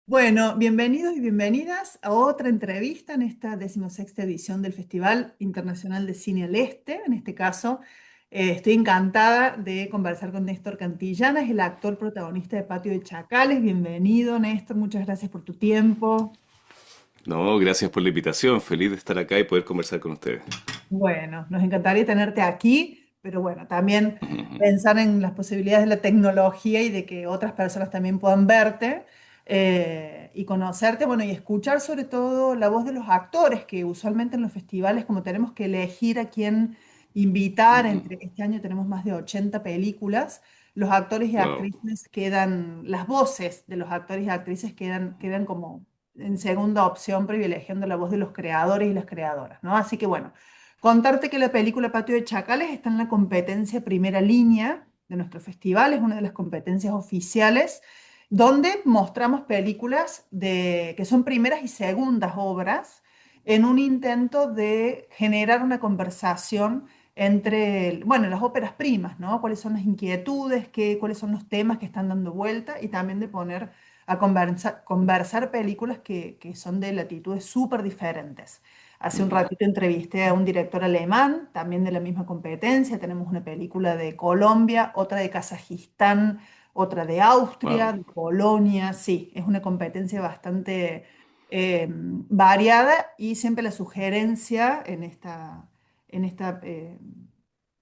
Bueno, bienvenidos y bienvenidas a otra entrevista en esta 16ª edición del Festival Internacional de Cine al Este. En este caso, estoy encantada de conversar con Néstor Cantillana, es el actor protagonista de Patio de Chacales. Bienvenido, Néstor, muchas gracias por tu tiempo. No, gracias por la invitación. Feliz de estar acá y poder conversar con ustedes. Bueno, nos encantaría tenerte aquí, pero bueno, también pensar en las posibilidades de la tecnología y de que otras personas también puedan verte y conocerte, bueno, y escuchar sobre todo la voz de los actores, que usualmente en los festivales, como tenemos que elegir a quién invitar, entre este año tenemos más de 80 películas, los actores y Wow. actrices quedan, las voces de los actores y actrices quedan como en segunda opción, privilegiando la voz de los creadores y las creadoras, ¿no? Así que bueno. Contarte que la película Patio de Chacales está en la competencia primera línea de nuestro festival, es una de las competencias oficiales, donde mostramos películas que son primeras y segundas obras en un intento de generar una conversación entre, bueno, las óperas primas, ¿no? Cuáles son las inquietudes, cuáles son los temas que están dando vuelta y también de poner a conversar películas que son de latitudes súper diferentes. Hace un ratito entrevisté a un director alemán, también de la misma competencia. Tenemos una película de Colombia, otra de Kazajistán, otra de Austria, Wow. de Polonia. Sí, es una competencia bastante variada y siempre la sugerencia en esta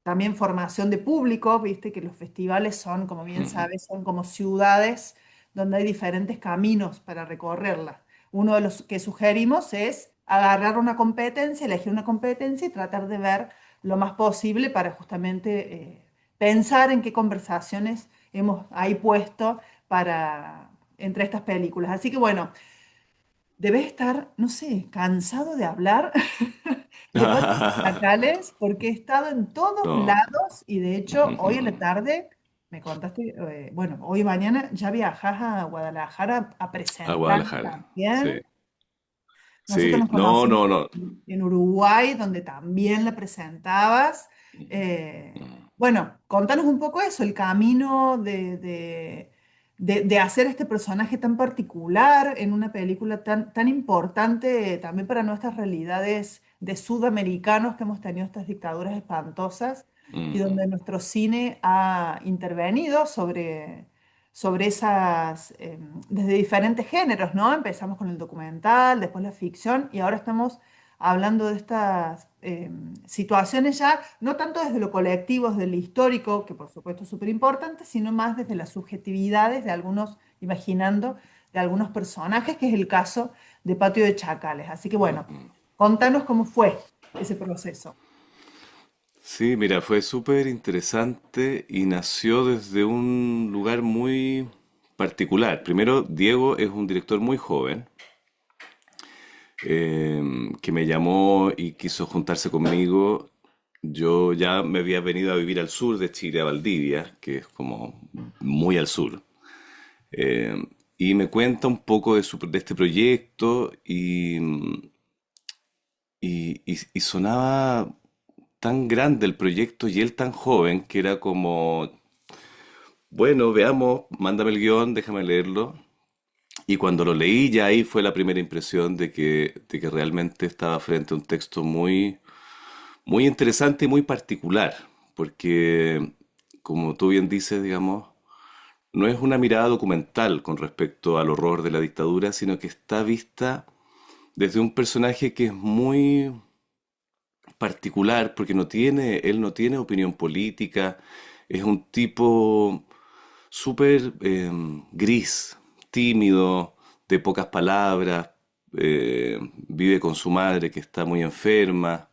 también formación de público, viste que los festivales son, como bien sabes, son como ciudades donde hay diferentes caminos para recorrerla. Uno de los que sugerimos es agarrar una competencia, elegir una competencia y tratar de ver lo más posible para justamente pensar en qué conversaciones hemos ahí puesto entre estas películas. Así que bueno, debes estar, no sé, cansado de hablar de Patio Natales porque he estado en todos No. lados y de hecho hoy en la tarde me contaste, bueno, hoy y mañana ya viajas a Guadalajara a A presentar Guadalajara. Sí. también. Nosotros Sí. nos No, conocimos no, no. en Uruguay, donde también la presentabas. Bueno, contanos un poco eso, el camino de hacer este personaje tan particular en una película tan importante también para nuestras realidades de sudamericanos que hemos tenido estas dictaduras espantosas y donde nuestro cine ha intervenido sobre esas, desde diferentes géneros, ¿no? Empezamos con el documental, después la ficción y ahora estamos hablando de estas situaciones ya, no tanto desde lo colectivo, desde lo histórico, que por supuesto es súper importante, sino más desde las subjetividades de algunos, imaginando, de algunos personajes, que es el caso de Patio de Chacales. Así que bueno, contanos cómo fue ese proceso. Sí, mira, fue súper interesante y nació desde un lugar muy particular. Primero, Diego es un director muy joven que me llamó y quiso juntarse conmigo. Yo ya me había venido a vivir al sur de Chile, a Valdivia, que es como muy al sur. Eh, y me cuenta un poco de este proyecto y sonaba tan grande el proyecto y él tan joven que era como, bueno, veamos, mándame el guión, déjame leerlo. Y cuando lo leí ya ahí fue la primera impresión de que realmente estaba frente a un texto muy, muy interesante y muy particular, porque como tú bien dices, digamos, no es una mirada documental con respecto al horror de la dictadura, sino que está vista desde un personaje que es muy particular, porque él no tiene opinión política, es un tipo súper gris, tímido, de pocas palabras, vive con su madre que está muy enferma,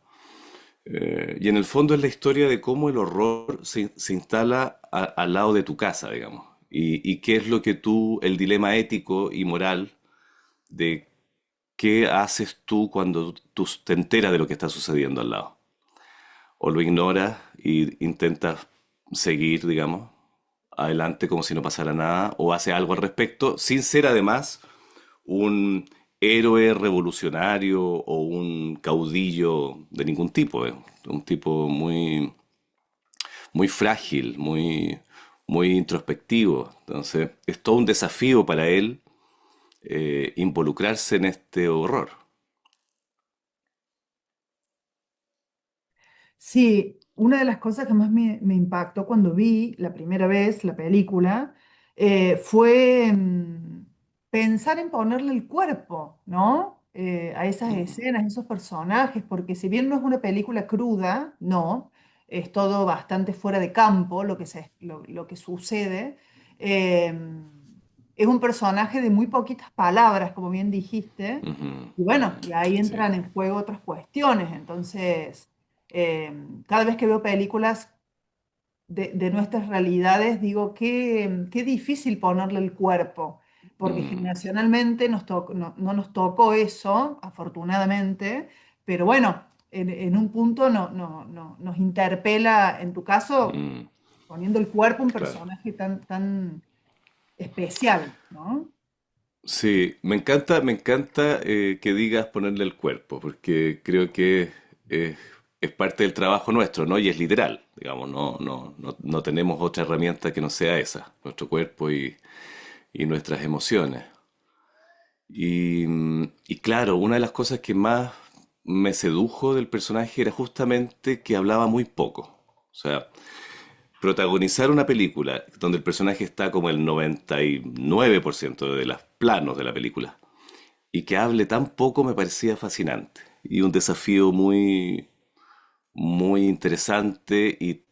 y en el fondo es la historia de cómo el horror se instala al lado de tu casa, digamos. Y qué es lo que el dilema ético y moral de qué haces tú cuando tú te enteras de lo que está sucediendo al lado. O lo ignoras y intentas seguir, digamos, adelante como si no pasara nada, o hace algo al respecto, sin ser además un héroe revolucionario o un caudillo de ningún tipo, un tipo muy, muy frágil, muy, muy introspectivo. Entonces, es todo un desafío para él involucrarse en este horror. Sí, una de las cosas que más me impactó cuando vi la primera vez la película fue pensar en ponerle el cuerpo, ¿no? A esas Mm, escenas, esos personajes, porque si bien no es una película cruda, no, es todo bastante fuera de campo lo que sucede. eh, es un personaje de muy poquitas palabras, como bien dijiste, ujú, y bueno, y ahí sí. entran en juego otras cuestiones, entonces cada vez que veo películas de nuestras realidades, digo, qué difícil ponerle el cuerpo, porque Mm, generacionalmente no nos tocó eso, afortunadamente, pero bueno, en un punto nos interpela, en tu caso, mm, poniendo el cuerpo a un claro. personaje tan especial, ¿no? Sí, me encanta que digas ponerle el cuerpo, porque creo que eh, es parte del trabajo nuestro, ¿no? Y es literal, digamos, no tenemos otra herramienta que no sea esa, nuestro cuerpo y nuestras emociones. Y claro, una de las cosas que más me sedujo del personaje era justamente que hablaba muy poco. O sea, protagonizar una película donde el personaje está como el 99% de los planos de la película y que hable tan poco me parecía fascinante y un desafío muy interesante y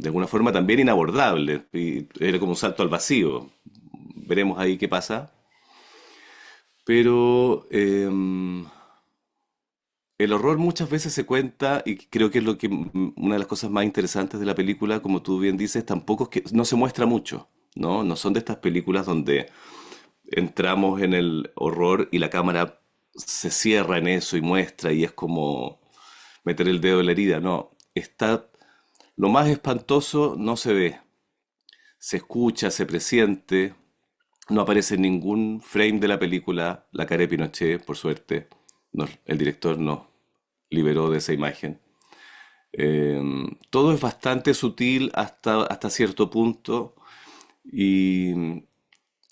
de alguna forma también inabordable. Y era como un salto al vacío. Veremos ahí qué pasa. Pero el horror muchas veces se cuenta, y creo que es lo que una de las cosas más interesantes de la película, como tú bien dices, tampoco es que no se muestra mucho, ¿no? No son de estas películas donde entramos en el horror y la cámara se cierra en eso y muestra y es como meter el dedo en la herida, no. Está lo más espantoso no se ve, se escucha, se presiente, no aparece en ningún frame de la película la cara de Pinochet, por suerte. El director nos liberó de esa imagen. Eh, Todo es bastante sutil hasta cierto punto y,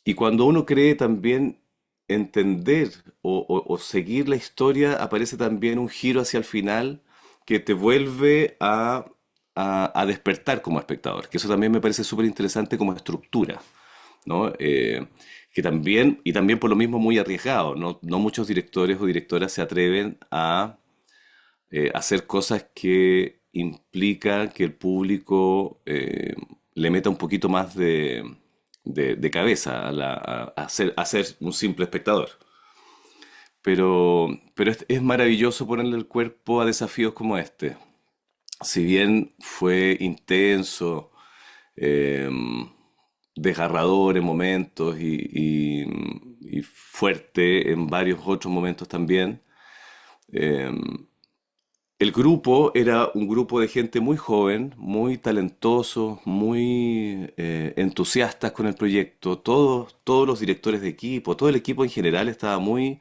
y cuando uno cree también entender o seguir la historia, aparece también un giro hacia el final que te vuelve a despertar como espectador, que eso también me parece súper interesante como estructura, ¿no? Que también, y también por lo mismo muy arriesgado, ¿no? No muchos directores o directoras se atreven a hacer cosas que implican que el público le meta un poquito más de cabeza a ser un simple espectador. Pero es maravilloso ponerle el cuerpo a desafíos como este. Si bien fue intenso, eh, desgarrador en momentos y fuerte en varios otros momentos también, eh, el grupo era un grupo de gente muy joven, muy talentoso, muy entusiastas con el proyecto. Todos los directores de equipo, todo el equipo en general estaba muy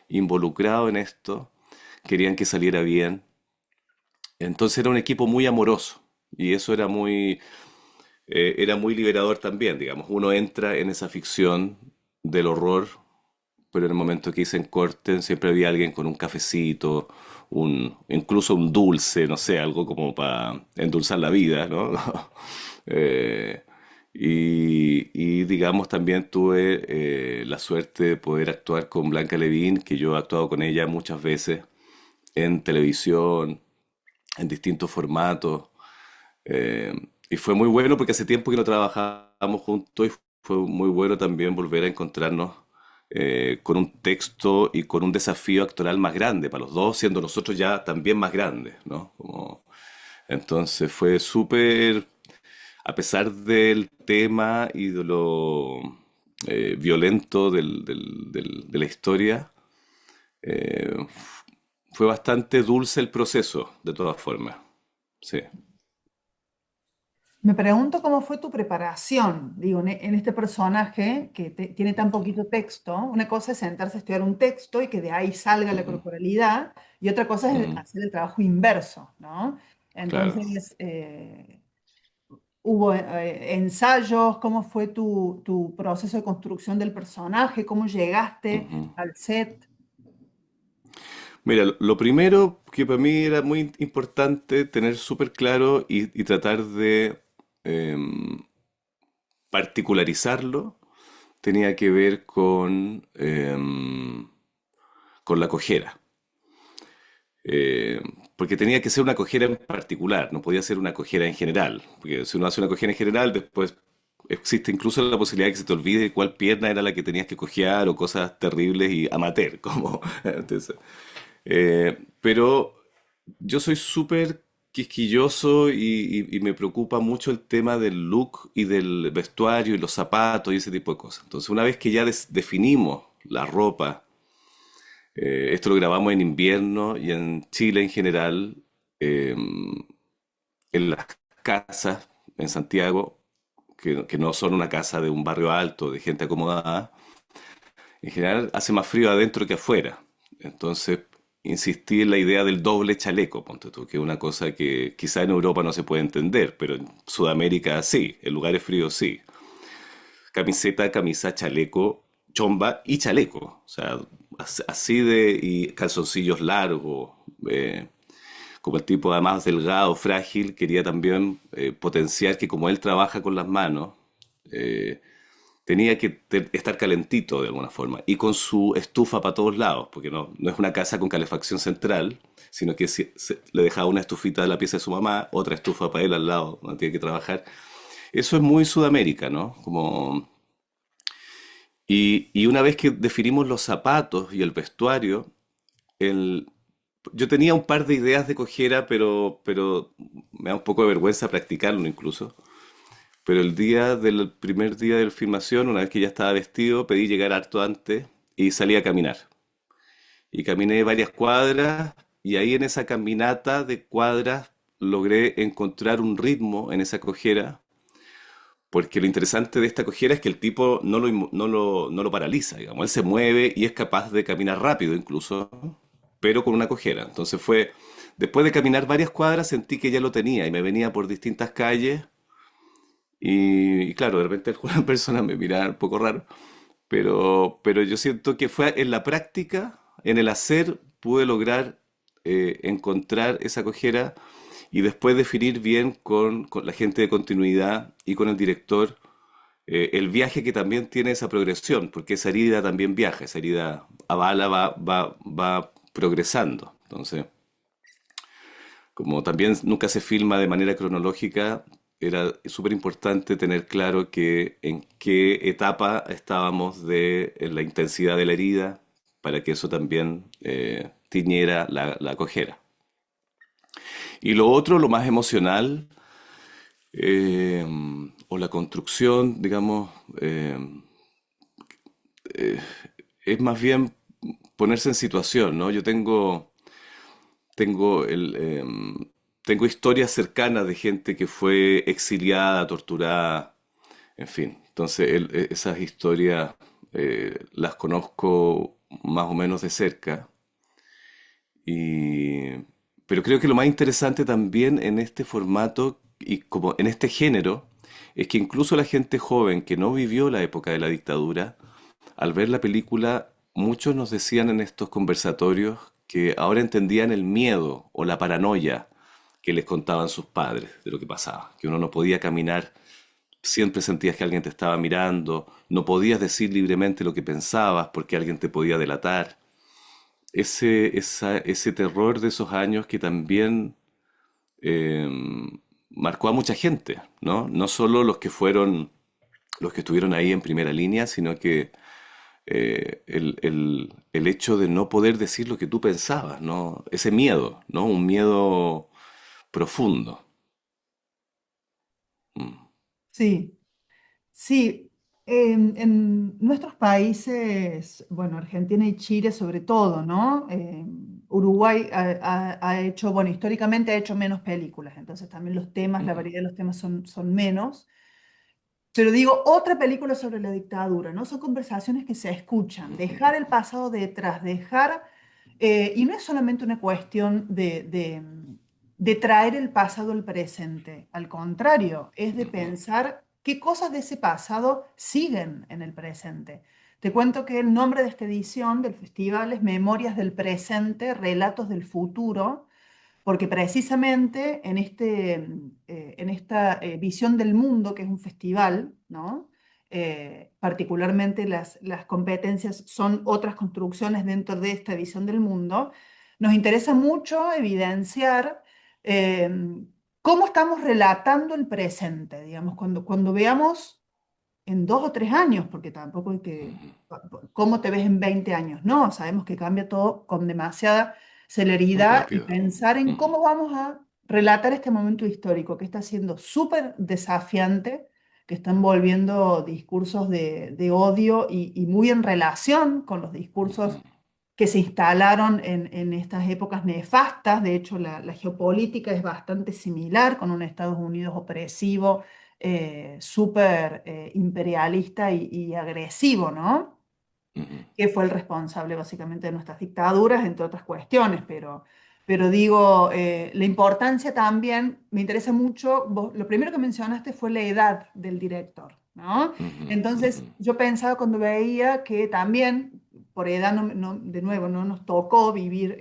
involucrado en esto. Querían que saliera bien. Entonces era un equipo muy amoroso y eso era muy liberador también, digamos. Uno entra en esa ficción del horror, pero en el momento que dicen corten, siempre había alguien con un cafecito, incluso un dulce, no sé, algo como para endulzar la vida, ¿no? Eh, y digamos, también tuve la suerte de poder actuar con Blanca Levín, que yo he actuado con ella muchas veces en televisión, en distintos formatos. eh, y fue muy bueno porque hace tiempo que no trabajábamos juntos y fue muy bueno también volver a encontrarnos con un texto y con un desafío actoral más grande para los dos, siendo nosotros ya también más grandes, ¿no? Entonces fue súper, a pesar del tema y de lo violento de la historia, eh, fue bastante dulce el proceso, de todas formas. Sí. Me pregunto cómo fue tu preparación, digo, en este personaje que tiene tan poquito texto. Una cosa es sentarse a estudiar un texto y que de ahí salga la Ujú, corporalidad, y otra cosa es ujú, hacer el trabajo inverso, ¿no? claro. Entonces, ¿Hubo ensayos? ¿Cómo fue tu proceso de construcción del personaje? ¿Cómo llegaste Ujú. al set? Mira, lo primero que para mí era muy importante tener súper claro y tratar de em, particularizarlo tenía que ver con la cojera. Eh, Porque tenía que ser una cojera en particular, no podía ser una cojera en general. Porque si uno hace una cojera en general, después existe incluso la posibilidad de que se te olvide cuál pierna era la que tenías que cojear o cosas terribles y amateur, como entonces, pero yo soy súper quisquilloso y me preocupa mucho el tema del look y del vestuario y los zapatos y ese tipo de cosas. Entonces, una vez que ya definimos la ropa, esto lo grabamos en invierno y en Chile en general, eh, en las casas en Santiago, que no son una casa de un barrio alto, de gente acomodada, en general hace más frío adentro que afuera. Entonces, insistí en la idea del doble chaleco, ponte tú, que es una cosa que quizá en Europa no se puede entender, pero en Sudamérica sí, en lugares fríos sí. Camiseta, camisa, chaleco, chomba y chaleco. O sea, así de, y calzoncillos largos. Como el tipo además delgado, frágil, quería también potenciar que como él trabaja con las manos, eh, tenía que estar calentito de alguna forma y con su estufa para todos lados, porque no es una casa con calefacción central, sino que le dejaba una estufita de la pieza de su mamá, otra estufa para él al lado, donde tiene que trabajar. Eso es muy Sudamérica, ¿no? Y una vez que definimos los zapatos y el vestuario, el, yo tenía un par de ideas de cojera, pero me da un poco de vergüenza practicarlo incluso. Pero el día del primer día de filmación, una vez que ya estaba vestido, pedí llegar harto antes y salí a caminar. Y caminé varias cuadras y ahí en esa caminata de cuadras logré encontrar un ritmo en esa cojera, porque lo interesante de esta cojera es que el tipo no lo paraliza, digamos. Él se mueve y es capaz de caminar rápido incluso, pero con una cojera. Entonces después de caminar varias cuadras sentí que ya lo tenía y me venía por distintas calles y claro, de repente algunas personas me miraban un poco raro, pero yo siento que fue en la práctica, en el hacer, pude lograr encontrar esa cojera y después definir bien con la gente de continuidad y con el director el viaje que también tiene esa progresión, porque esa herida también viaja, esa herida a bala va progresando. Entonces, como también nunca se filma de manera cronológica, era súper importante tener claro que en qué etapa estábamos de en la intensidad de la herida para que eso también tiñera la cojera. Y lo otro, lo más emocional, eh, o la construcción, digamos, es más bien ponerse en situación, ¿no? Yo tengo tengo historias cercanas de gente que fue exiliada, torturada, en fin. Entonces, esas historias las conozco más o menos de cerca. Y, pero creo que lo más interesante también en este formato y como en este género es que incluso la gente joven que no vivió la época de la dictadura, al ver la película, muchos nos decían en estos conversatorios que ahora entendían el miedo o la paranoia que les contaban sus padres de lo que pasaba, que uno no podía caminar, siempre sentías que alguien te estaba mirando, no podías decir libremente lo que pensabas porque alguien te podía delatar. Ese terror de esos años que también eh, marcó a mucha gente, ¿no? No solo los que estuvieron ahí en primera línea, sino que el hecho de no poder decir lo que tú pensabas, ¿no? Ese miedo, ¿no? Un miedo profundo. Mm. Sí, sí. En nuestros países, bueno, Argentina y Chile sobre todo, ¿no? Uruguay ha hecho, bueno, históricamente ha hecho menos películas, entonces también los temas, la variedad de los temas son menos. Pero digo, otra película sobre la dictadura, ¿no? Son conversaciones que se escuchan, dejar el pasado detrás, y no es solamente una cuestión de traer el pasado al presente. Al contrario, es de pensar qué cosas de ese pasado siguen en el presente. Te cuento que el nombre de esta edición del festival es Memorias del Presente, Relatos del Futuro, porque precisamente en esta visión del mundo, que es un festival, ¿no? Particularmente las competencias son otras construcciones dentro de esta visión del mundo, nos interesa mucho evidenciar eh, cómo estamos relatando el presente, digamos, cuando veamos en 2 o 3 años, porque tampoco hay que, ¿cómo te ves en 20 años? No, sabemos que cambia todo con demasiada Muy celeridad y rápido. pensar en cómo vamos a relatar este momento histórico que está siendo súper desafiante, que están volviendo discursos de odio y muy en relación con los discursos que se instalaron en estas épocas nefastas. De hecho, la geopolítica es bastante similar, con un Estados Unidos opresivo, súper imperialista y agresivo, ¿no? Ujú, Que fue el responsable básicamente de nuestras dictaduras, entre otras cuestiones, pero digo, la importancia también, me interesa mucho, lo primero que mencionaste fue la edad del director, ¿no? ujú, ujú, Entonces, yo pensaba cuando veía que también, por edad, de nuevo, no nos tocó vivir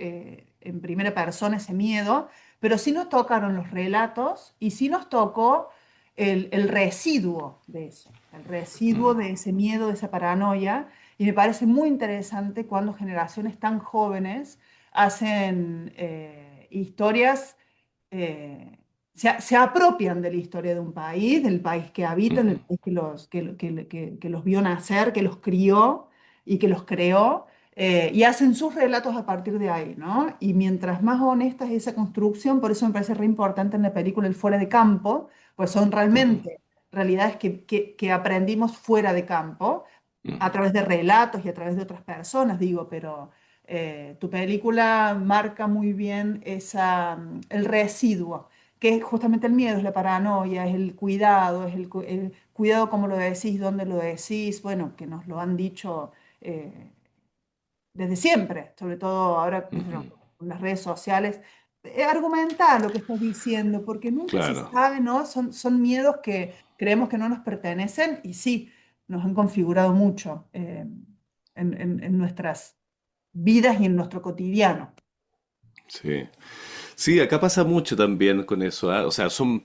en primera persona ese miedo, pero sí nos tocaron los relatos y sí nos tocó el residuo de eso, el residuo de ese miedo, de esa paranoia. Y me parece muy interesante cuando generaciones tan jóvenes hacen historias, eh, se apropian de la historia de un país, del país que habitan, ujú, del país que los vio nacer, que los crió y que los creó, y hacen sus relatos a partir de ahí, ¿no? Y mientras más honesta es esa construcción, por eso me parece re importante en la película el fuera de campo, pues son ujú, realmente realidades que aprendimos fuera de campo a través de relatos y a través de otras personas, digo, pero tu película marca muy bien el residuo, que es justamente el miedo, es la paranoia, es el cuidado, el cuidado como lo decís, dónde lo decís, bueno, que nos lo han dicho eh, desde siempre, sobre todo ahora, qué sé yo, ujú. con las redes sociales. Argumentar lo que estás diciendo, porque nunca se Claro. sabe, ¿no? Son miedos que creemos que no nos pertenecen y sí, nos han configurado mucho en nuestras vidas y en nuestro cotidiano. Sí. Sí, acá pasa mucho también con eso, ¿ah? O sea, son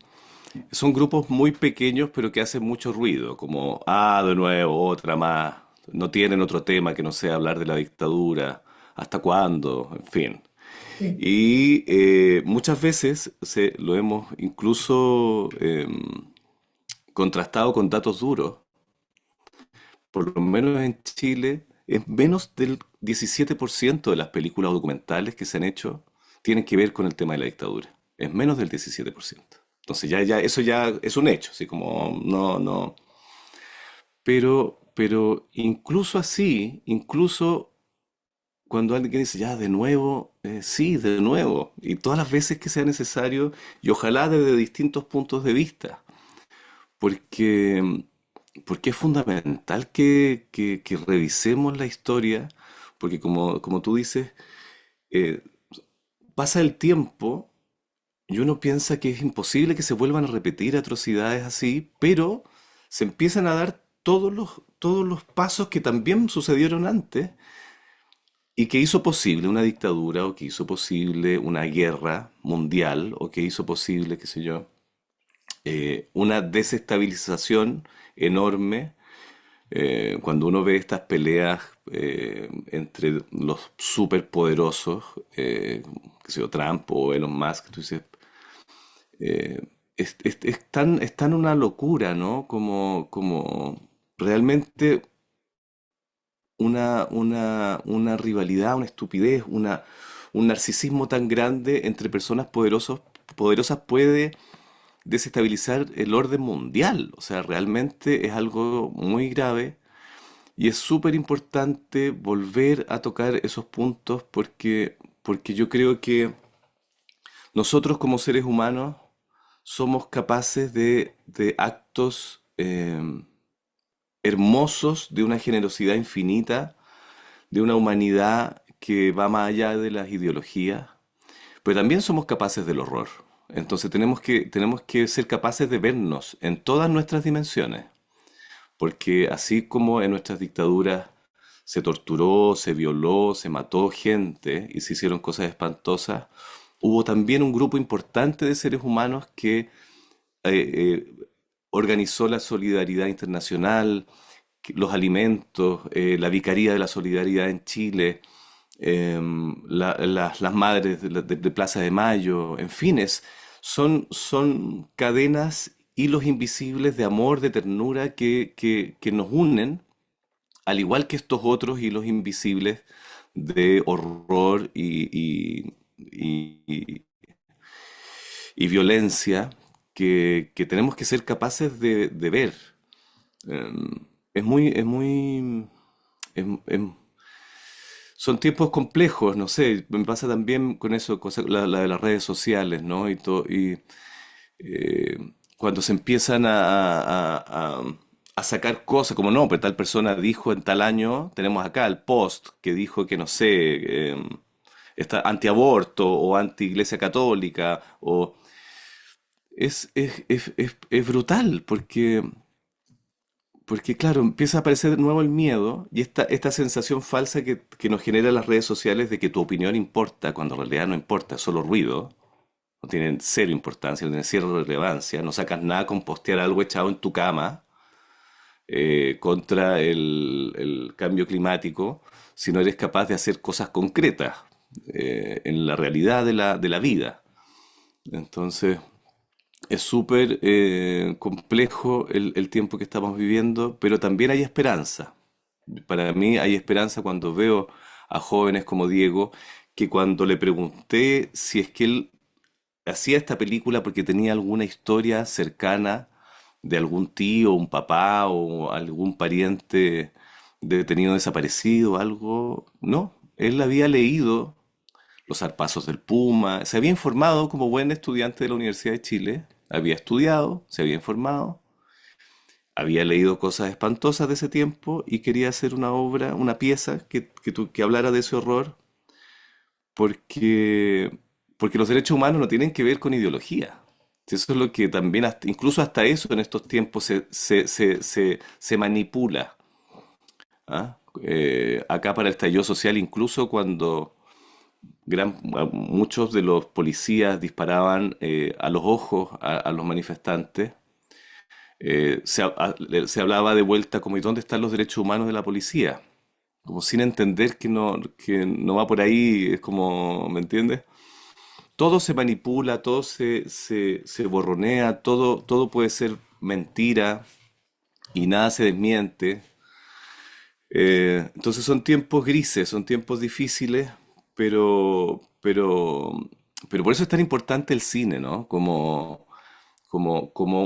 grupos muy pequeños, pero que hacen mucho ruido, como, de nuevo, otra más. No tienen otro tema que no sea hablar de la dictadura, hasta cuándo, en fin. Sí. Y muchas veces lo hemos incluso contrastado con datos duros. Por lo menos en Chile, es menos del 17% de las películas documentales que se han hecho tienen que ver con el tema de la dictadura. Es menos del 17%. Entonces eso ya es un hecho, así como no, no. Pero incluso así, incluso cuando alguien dice, ya, de nuevo, sí, de nuevo, y todas las veces que sea necesario, y ojalá desde distintos puntos de vista, porque, porque es fundamental que revisemos la historia, porque como tú dices, eh, pasa el tiempo y uno piensa que es imposible que se vuelvan a repetir atrocidades así, pero se empiezan a dar todos los pasos que también sucedieron antes y que hizo posible una dictadura o que hizo posible una guerra mundial o que hizo posible, qué sé yo, una desestabilización enorme. Cuando uno ve estas peleas entre los superpoderosos, qué sé yo, Trump o Elon Musk, tú dices, eh, es tan una locura, ¿no? Como realmente una rivalidad, una estupidez, un narcisismo tan grande entre personas poderosas puede desestabilizar el orden mundial. O sea, realmente es algo muy grave y es súper importante volver a tocar esos puntos porque yo creo que nosotros como seres humanos somos capaces de actos hermosos, de una generosidad infinita, de una humanidad que va más allá de las ideologías, pero también somos capaces del horror. Entonces tenemos que ser capaces de vernos en todas nuestras dimensiones, porque así como en nuestras dictaduras se torturó, se violó, se mató gente y se hicieron cosas espantosas, hubo también un grupo importante de seres humanos que organizó la solidaridad internacional, los alimentos, la Vicaría de la Solidaridad en Chile, las madres de Plaza de Mayo, en fin, son cadenas, hilos invisibles de amor, de ternura que nos unen, al igual que estos otros hilos invisibles de horror y violencia que tenemos que ser capaces de ver. Es muy, son tiempos complejos, no sé, me pasa también con eso, la de las redes sociales, ¿no? Eh, Cuando se empiezan a sacar cosas, como no, pero tal persona dijo en tal año, tenemos acá el post que dijo que, no sé, está antiaborto o anti-iglesia católica, es brutal, porque claro, empieza a aparecer de nuevo el miedo y esta sensación falsa que nos genera las redes sociales de que tu opinión importa, cuando en realidad no importa, es solo ruido, no tienen cero importancia, no tienen cero relevancia, no sacas nada con postear algo echado en tu cama contra el cambio climático, si no eres capaz de hacer cosas concretas en la realidad de la vida. Entonces, es súper complejo el tiempo que estamos viviendo, pero también hay esperanza. Para mí hay esperanza cuando veo a jóvenes como Diego, que cuando le pregunté si es que él hacía esta película porque tenía alguna historia cercana de algún tío, un papá o algún pariente detenido desaparecido, algo, no, él había leído los zarpazos del Puma, se había informado como buen estudiante de la Universidad de Chile, había estudiado, se había informado, había leído cosas espantosas de ese tiempo y quería hacer una obra, una pieza que hablara de ese horror, porque, porque los derechos humanos no tienen que ver con ideología. Si eso es lo que también, incluso hasta eso en estos tiempos se manipula. ¿Ah? Acá para el estallido social, incluso cuando muchos de los policías disparaban a los ojos a los manifestantes. Se hablaba de vuelta como ¿y dónde están los derechos humanos de la policía? Como sin entender que no va por ahí, es como, ¿me entiendes? Todo se manipula, todo se borronea, todo puede ser mentira y nada se desmiente. Entonces son tiempos grises, son tiempos difíciles, pero, pero, pero por eso es tan importante el cine, ¿no? Como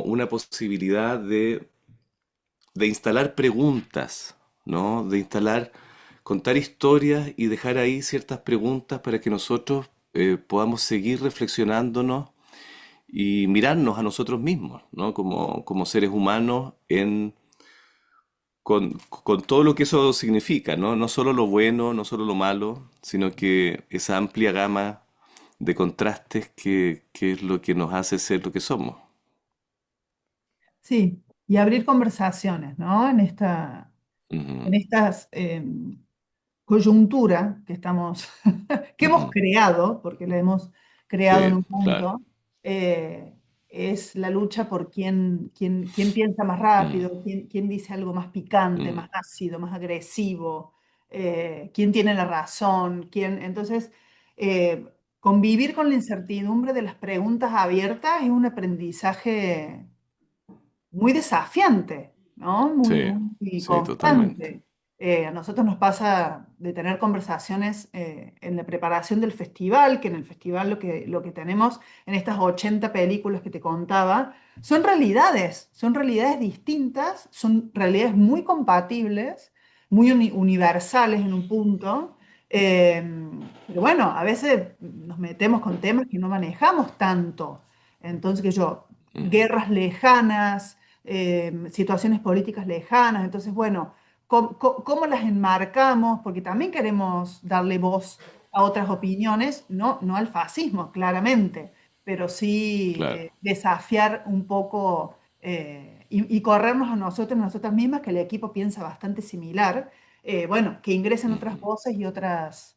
una posibilidad de instalar preguntas, ¿no? Contar historias y dejar ahí ciertas preguntas para que nosotros podamos seguir reflexionándonos y mirarnos a nosotros mismos, ¿no? Como seres humanos con todo lo que eso significa, ¿no? No solo lo bueno, no solo lo malo, sino que esa amplia gama de contrastes que es lo que nos hace ser lo que somos. Sí, y abrir conversaciones, ¿no? Ujú, En estas coyuntura que estamos, que hemos ujú. creado, porque la hemos creado en Sí, un claro. punto, eh, es la lucha por quién piensa más Mm, rápido, quién dice algo más picante, mm, más ácido, más agresivo, quién tiene la razón, entonces, convivir con la incertidumbre de las preguntas abiertas es un aprendizaje muy desafiante, ¿no? Muy, sí, muy sí, totalmente. constante. A nosotros nos pasa de tener conversaciones en la preparación del festival, que en el festival lo que tenemos en estas 80 películas que te contaba, son realidades distintas, son realidades muy compatibles, muy universales en un punto. eh, pero bueno, a veces nos metemos con temas que no manejamos tanto. Entonces, que yo, Mm, guerras lejanas, situaciones políticas lejanas. Entonces, bueno, ¿cómo las enmarcamos? Porque también queremos darle voz a otras opiniones, no al fascismo, claramente, pero sí claro. desafiar un poco y corrernos a nosotros, nosotras mismas, que el equipo piensa bastante similar, bueno, que ingresen otras voces y otras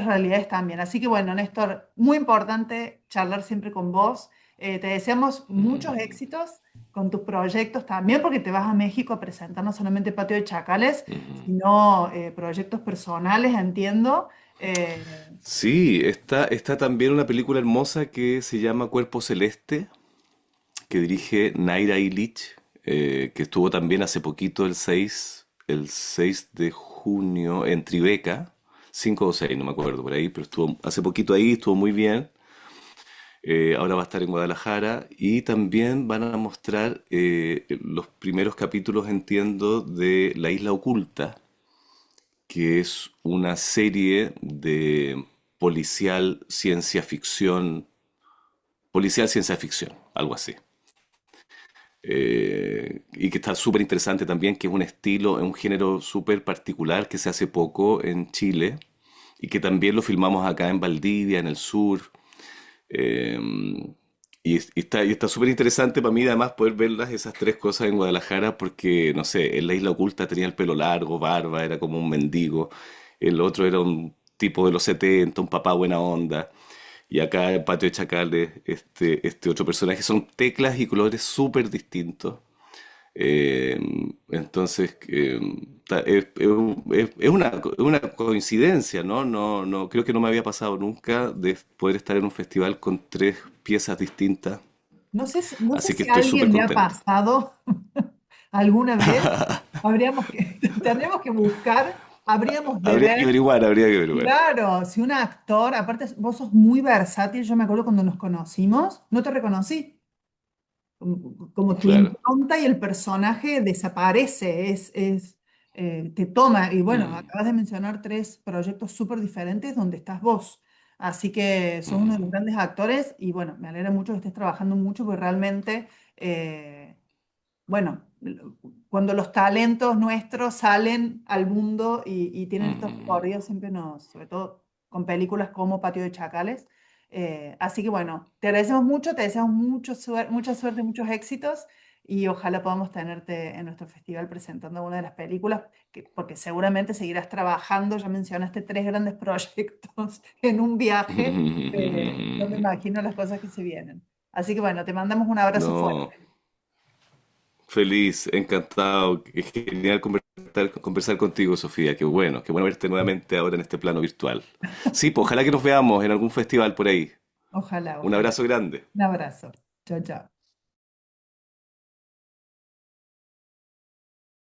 realidades también. Así que bueno, Néstor, muy importante charlar siempre con vos. Te deseamos muchos éxitos con tus proyectos también, porque te vas a México a presentar no solamente Patio de Chacales, sino proyectos personales, entiendo. Eh, Sí, está también una película hermosa que se llama Cuerpo Celeste, que dirige Naira Illich, que estuvo también hace poquito el seis de junio en Tribeca, 5 o 6 no me acuerdo por ahí, pero estuvo hace poquito ahí, estuvo muy bien. Ahora va a estar en Guadalajara y también van a mostrar los primeros capítulos, entiendo, de La Isla Oculta, que es una serie de policial ciencia ficción, algo así. Y que está súper interesante también, que es un estilo, es un género súper particular que se hace poco en Chile y que también lo filmamos acá en Valdivia, en el sur. Eh, y está súper interesante para mí además poder verlas esas tres cosas en Guadalajara porque, no sé, en la Isla Oculta tenía el pelo largo, barba, era como un mendigo. El otro era un tipo de los 70, un papá buena onda. Y acá en Patio de Chacales, este otro personaje, son teclas y colores súper distintos. Eh, entonces, es una coincidencia, ¿no? No, no, creo que no me había pasado nunca de poder estar en un festival con tres piezas distintas. no sé Así que si a estoy súper alguien le ha contento. pasado alguna vez. Tendríamos que buscar, habríamos de Habría que ver. averiguar, habría que averiguar. Claro, si un actor, aparte vos sos muy versátil, yo me acuerdo cuando nos conocimos, no te reconocí, como tu Claro. impronta y el personaje desaparece, te toma, y bueno, Mm, acabas de mencionar tres proyectos súper diferentes donde estás vos, así que sos uno de los grandes actores y bueno, me alegra mucho que estés trabajando mucho porque realmente... bueno, cuando los talentos nuestros salen al mundo y tienen estos recorridos, siempre sobre todo con películas como Patio de Chacales. Así que bueno, te agradecemos mucho, te deseamos mucha suerte, muchos éxitos y ojalá podamos tenerte en nuestro festival presentando una de las películas, porque seguramente seguirás trabajando, ya mencionaste tres grandes proyectos en un viaje, no me imagino las cosas que se vienen. Así que bueno, te mandamos un abrazo no, fuerte. feliz, encantado. Es genial conversar contigo, Sofía. Qué bueno verte nuevamente ahora en este plano virtual. Sí, pues ojalá que nos veamos en algún festival por ahí. Ojalá, Un ojalá. abrazo grande. Un abrazo. Chao, chao.